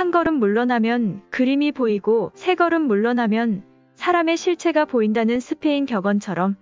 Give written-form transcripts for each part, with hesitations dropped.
한 걸음 물러나면 그림이 보이고 세 걸음 물러나면 사람의 실체가 보인다는 스페인 격언처럼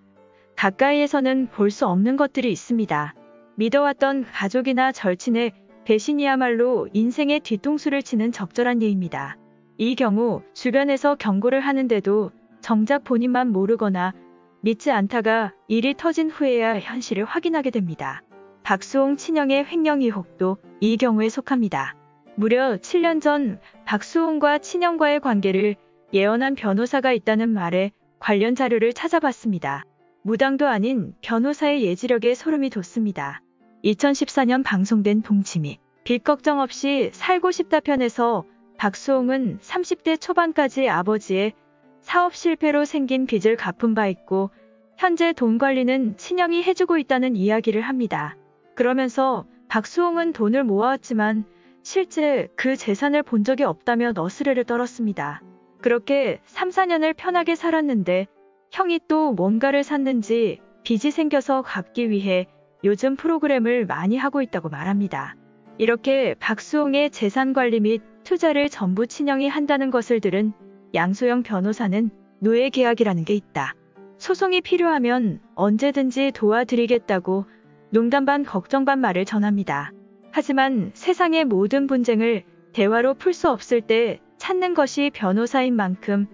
가까이에서는 볼 수 없는 것들이 있습니다. 믿어왔던 가족이나 절친의 배신이야말로 인생의 뒤통수를 치는 적절한 예입니다. 이 경우 주변에서 경고를 하는데도 정작 본인만 모르거나 믿지 않다가 일이 터진 후에야 현실을 확인하게 됩니다. 박수홍 친형의 횡령 의혹도 이 경우에 속합니다. 무려 7년 전 박수홍과 친형과의 관계를 예언한 변호사가 있다는 말에 관련 자료를 찾아봤습니다. 무당도 아닌 변호사의 예지력에 소름이 돋습니다. 2014년 방송된 동치미 빚 걱정 없이 살고 싶다 편에서 박수홍은 30대 초반까지 아버지의 사업 실패로 생긴 빚을 갚은 바 있고 현재 돈 관리는 친형이 해주고 있다는 이야기를 합니다. 그러면서 박수홍은 돈을 모아왔지만 실제 그 재산을 본 적이 없다며 너스레를 떨었습니다. 그렇게 3, 4년을 편하게 살았는데 형이 또 뭔가를 샀는지 빚이 생겨서 갚기 위해 요즘 프로그램을 많이 하고 있다고 말합니다. 이렇게 박수홍의 재산 관리 및 투자를 전부 친형이 한다는 것을 들은 양소영 변호사는 노예 계약이라는 게 있다. 소송이 필요하면 언제든지 도와드리겠다고 농담 반 걱정 반 말을 전합니다. 하지만 세상의 모든 분쟁을 대화로 풀 수 없을 때 찾는 것이 변호사인 만큼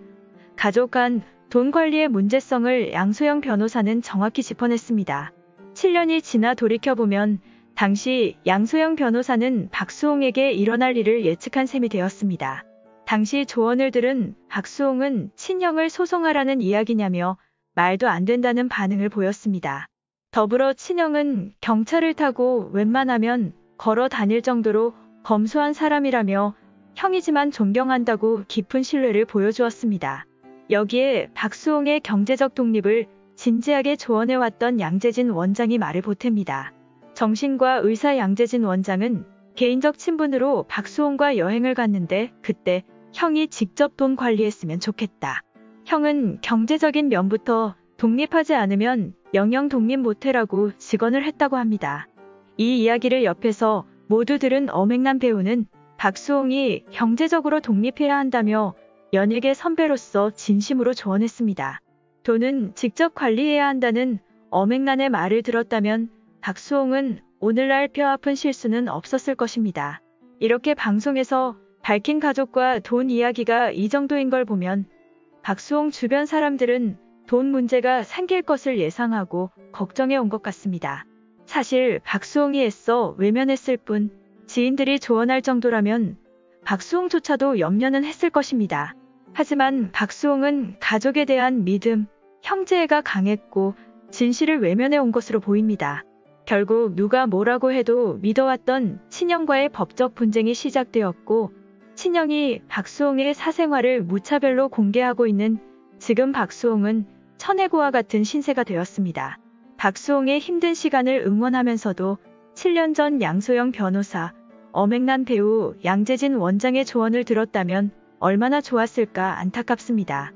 가족 간 돈 관리의 문제성을 양소영 변호사는 정확히 짚어냈습니다. 7년이 지나 돌이켜보면 당시 양소영 변호사는 박수홍에게 일어날 일을 예측한 셈이 되었습니다. 당시 조언을 들은 박수홍은 친형을 소송하라는 이야기냐며 말도 안 된다는 반응을 보였습니다. 더불어 친형은 경찰을 타고 웬만하면 걸어 다닐 정도로 검소한 사람이라며 형이지만 존경한다고 깊은 신뢰를 보여주었습니다. 여기에 박수홍의 경제적 독립을 진지하게 조언해왔던 양재진 원장이 말을 보탭니다. 정신과 의사 양재진 원장은 개인적 친분으로 박수홍과 여행을 갔는데 그때 형이 직접 돈 관리했으면 좋겠다. 형은 경제적인 면부터 독립하지 않으면 영영 독립 못해라고 직언을 했다고 합니다. 이 이야기를 옆에서 모두 들은 어맹란 배우는 박수홍이 경제적으로 독립해야 한다며 연예계 선배로서 진심으로 조언했습니다. 돈은 직접 관리해야 한다는 어맹란의 말을 들었다면 박수홍은 오늘날 뼈아픈 실수는 없었을 것입니다. 이렇게 방송에서 밝힌 가족과 돈 이야기가 이 정도인 걸 보면 박수홍 주변 사람들은 돈 문제가 생길 것을 예상하고 걱정해 온 것 같습니다. 사실 박수홍이 애써 외면했을 뿐 지인들이 조언할 정도라면 박수홍조차도 염려는 했을 것입니다. 하지만 박수홍은 가족에 대한 믿음, 형제애가 강했고 진실을 외면해 온 것으로 보입니다. 결국 누가 뭐라고 해도 믿어왔던 친형과의 법적 분쟁이 시작되었고 친형이 박수홍의 사생활을 무차별로 공개하고 있는 지금 박수홍은 천해고와 같은 신세가 되었습니다. 박수홍의 힘든 시간을 응원하면서도 7년 전 양소영 변호사, 어맹란 배우, 양재진 원장의 조언을 들었다면 얼마나 좋았을까 안타깝습니다.